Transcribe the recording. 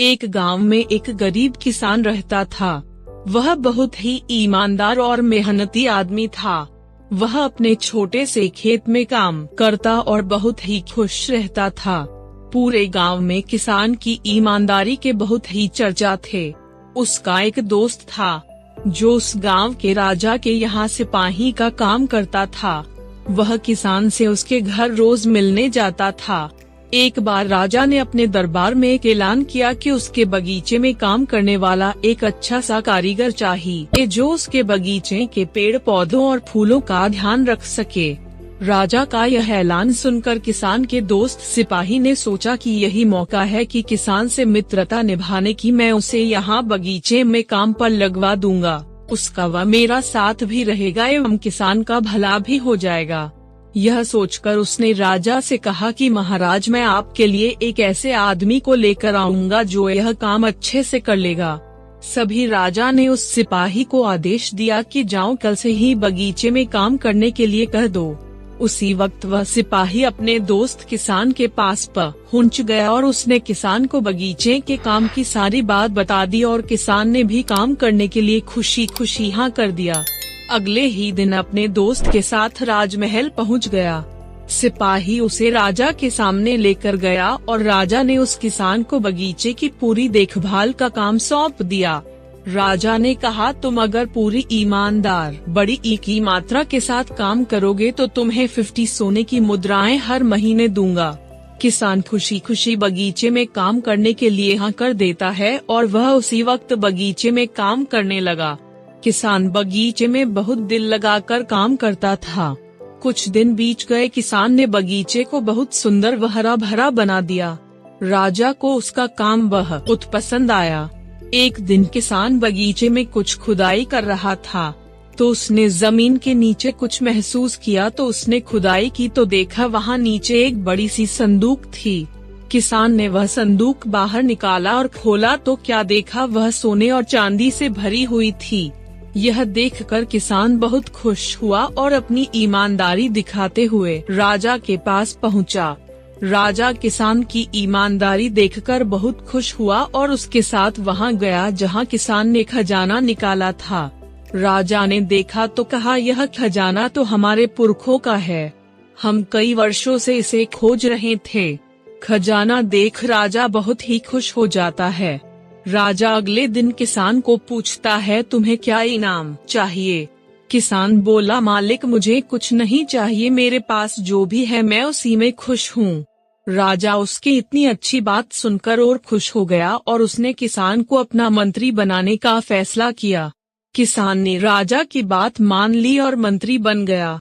एक गांव में एक गरीब किसान रहता था। वह बहुत ही ईमानदार और मेहनती आदमी था। वह अपने छोटे से खेत में काम करता और बहुत ही खुश रहता था। पूरे गांव में किसान की ईमानदारी के बहुत ही चर्चा थे। उसका एक दोस्त था जो उस गांव के राजा के यहाँ सिपाही का काम करता था। वह किसान से उसके घर रोज मिलने जाता था। एक बार राजा ने अपने दरबार में एक ऐलान किया कि उसके बगीचे में काम करने वाला एक अच्छा सा कारीगर चाहिए जो उसके बगीचे के पेड़ पौधों और फूलों का ध्यान रख सके। राजा का यह ऐलान सुनकर किसान के दोस्त सिपाही ने सोचा कि यही मौका है कि किसान से मित्रता निभाने की। मैं उसे यहाँ बगीचे में काम पर लगवा दूंगा, उसका व मेरा साथ भी रहेगा एवं किसान का भला भी हो जाएगा। यह सोचकर उसने राजा से कहा कि महाराज, मैं आपके लिए एक ऐसे आदमी को लेकर आऊंगा जो यह काम अच्छे से कर लेगा। सभी राजा ने उस सिपाही को आदेश दिया कि जाओ, कल से ही बगीचे में काम करने के लिए कह दो। उसी वक्त वह सिपाही अपने दोस्त किसान के पास पहुंच गया और उसने किसान को बगीचे के काम की सारी बात बता दी और किसान ने भी काम करने के लिए खुशी खुशी हाँ कर दिया। अगले ही दिन अपने दोस्त के साथ राजमहल पहुंच गया। सिपाही उसे राजा के सामने लेकर गया और राजा ने उस किसान को बगीचे की पूरी देखभाल का काम सौंप दिया। राजा ने कहा, तुम अगर पूरी ईमानदार बड़ी ई की मात्रा के साथ काम करोगे तो तुम्हें 50 सोने की मुद्राएं हर महीने दूंगा। किसान खुशी खुशी बगीचे में काम करने के लिए हाँ कर देता है और वह उसी वक्त बगीचे में काम करने लगा। किसान बगीचे में बहुत दिल लगाकर काम करता था। कुछ दिन बीत गए। किसान ने बगीचे को बहुत सुंदर व हरा भरा बना दिया। राजा को उसका काम बहुत पसंद आया। एक दिन किसान बगीचे में कुछ खुदाई कर रहा था तो उसने जमीन के नीचे कुछ महसूस किया। तो उसने खुदाई की तो देखा वहाँ नीचे एक बड़ी सी संदूक थी। किसान ने वह संदूक बाहर निकाला और खोला तो क्या देखा, वह सोने और चांदी से भरी हुई थी। यह देखकर किसान बहुत खुश हुआ और अपनी ईमानदारी दिखाते हुए राजा के पास पहुंचा। राजा किसान की ईमानदारी देखकर बहुत खुश हुआ और उसके साथ वहां गया जहां किसान ने खजाना निकाला था। राजा ने देखा तो कहा, यह खजाना तो हमारे पुरखों का है, हम कई वर्षों से इसे खोज रहे थे। खजाना देख राजा बहुत ही खुश हो जाता है। राजा अगले दिन किसान को पूछता है, तुम्हें क्या इनाम चाहिए? किसान बोला, मालिक मुझे कुछ नहीं चाहिए, मेरे पास जो भी है मैं उसी में खुश हूँ। राजा उसकी इतनी अच्छी बात सुनकर और खुश हो गया और उसने किसान को अपना मंत्री बनाने का फैसला किया। किसान ने राजा की बात मान ली और मंत्री बन गया।